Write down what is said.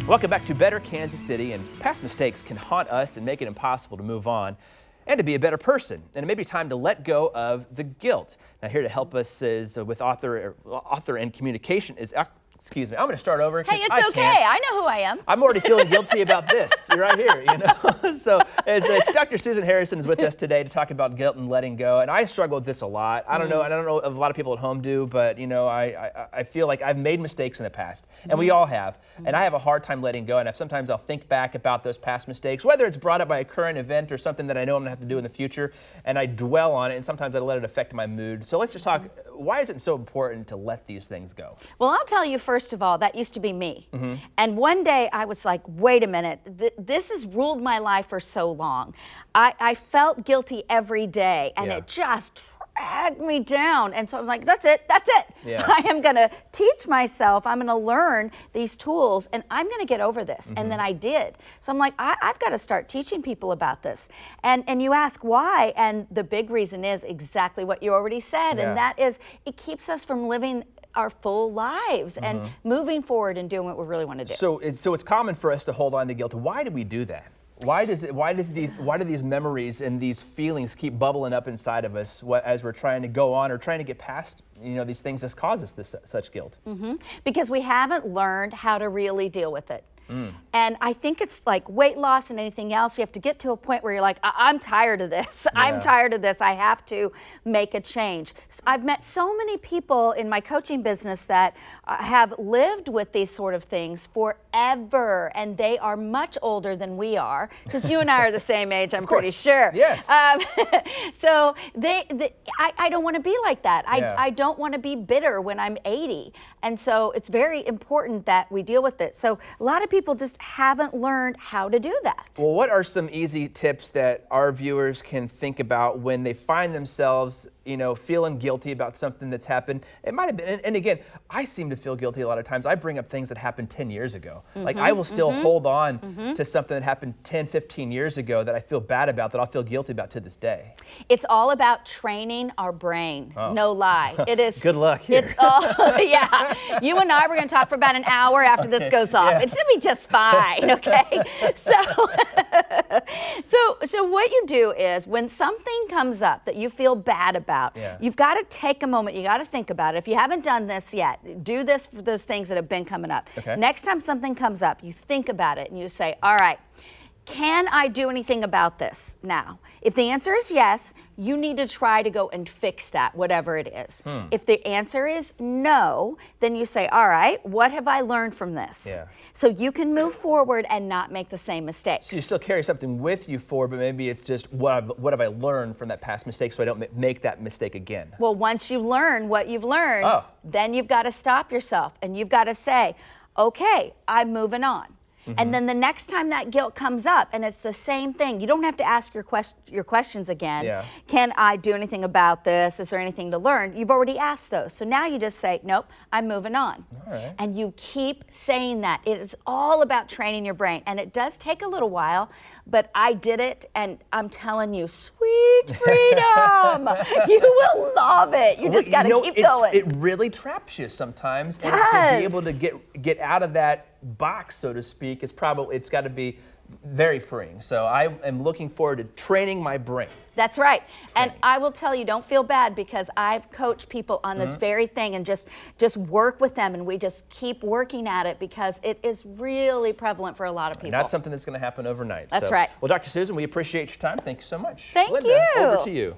Welcome back to Better Kansas City, and past mistakes can haunt us and make it impossible to move on and to be a better person. And it may be time to let go of the guilt. Now, here to help us is with author and communication is, excuse me, I'm going to start over. Hey, it's okay. I know who I am. I'm already feeling guilty about this. You're right here, you know. So, as Dr. Susan Harrison is with us today to talk about guilt and letting go, and I struggle with this a lot. I don't know if a lot of people at home do, but you know, I feel like I've made mistakes in the past, and we all have. And I have a hard time letting go. And sometimes I'll think back about those past mistakes, whether it's brought up by a current event or something that I know I'm going to have to do in the future, and I dwell on it. And sometimes I let it affect my mood. So let's just talk. Why is it so important to let these things go? Well, I'll tell you, first of all, that used to be me. And one day I was like, wait a minute, this has ruled my life for so long. I felt guilty every day, and it just dragged me down. And so I was like, that's it. Yeah. I am going to teach myself. I'm going to learn these tools, and I'm going to get over this. And then I did. So I'm like, I've got to start teaching people about this. And you ask why, and the big reason is exactly what you already said, and that is it keeps us from living our full lives and moving forward and doing what we really want to do. So it's common for us to hold on to guilt. Why do we do that? Why do these memories and these feelings keep bubbling up inside of us as we're trying to go on or trying to get past, you know, these things that cause us such guilt? Because we haven't learned how to really deal with it. And I think it's like weight loss and anything else. You have to get to a point where you're like, I'm tired of this. I'm tired of this. I have to make a change. So I've met so many people in my coaching business that have lived with these sort of things forever, and they are much older than we are, because you and I are the same age, I'm pretty sure. Yes. So I don't want to be like that. I don't want to be bitter when I'm 80. And so it's very important that we deal with it. So a lot of people just haven't learned how to do that. Well, what are some easy tips that our viewers can think about when they find themselves, you know, feeling guilty about something that's happened? It might have been, and again, I seem to feel guilty a lot of times. I bring up things that happened 10 years ago. Like I will still hold on to something that happened 10, 15 years ago that I feel bad about, that I'll feel guilty about to this day. It's all about training our brain. No lie. It is. Good luck here. It's all, yeah. You and I were going to talk for about an hour after this goes off. It's going to be just fine, okay? So what you do is when something comes up that you feel bad about, you've got to take a moment. You got to think about it. If you haven't done this yet, do this for those things that have been coming up. Next time something comes up, you think about it and you say, all right, can I do anything about this now? If the answer is yes, you need to try to go and fix that, whatever it is. If the answer is no, then you say, all right, what have I learned from this? So you can move forward and not make the same mistakes. So you still carry something with you forward, but maybe it's just what have I learned from that past mistake so I don't make that mistake again. Well, once you learn what you've learned, then you've got to stop yourself and you've got to say, okay, I'm moving on. And then the next time that guilt comes up, and it's the same thing, you don't have to ask your questions again. Can I do anything about this? Is there anything to learn? You've already asked those. So now you just say, nope, I'm moving on. And you keep saying that. It is all about training your brain. And it does take a little while, but I did it, and I'm telling you, sweet freedom. You will love it. You just got to keep going. It really traps you sometimes. It does. And to be able to get out of that box, so to speak, it's got to be very freeing. So I am looking forward to training my brain. That's right. And I will tell you, don't feel bad, because I've coached people on this very thing, and just work with them, and we just keep working at it because it is really prevalent for a lot of people. Not something that's going to happen overnight. That's right. Well, Dr. Susan, we appreciate your time. Thank you so much. Thank Linda, you. over to you.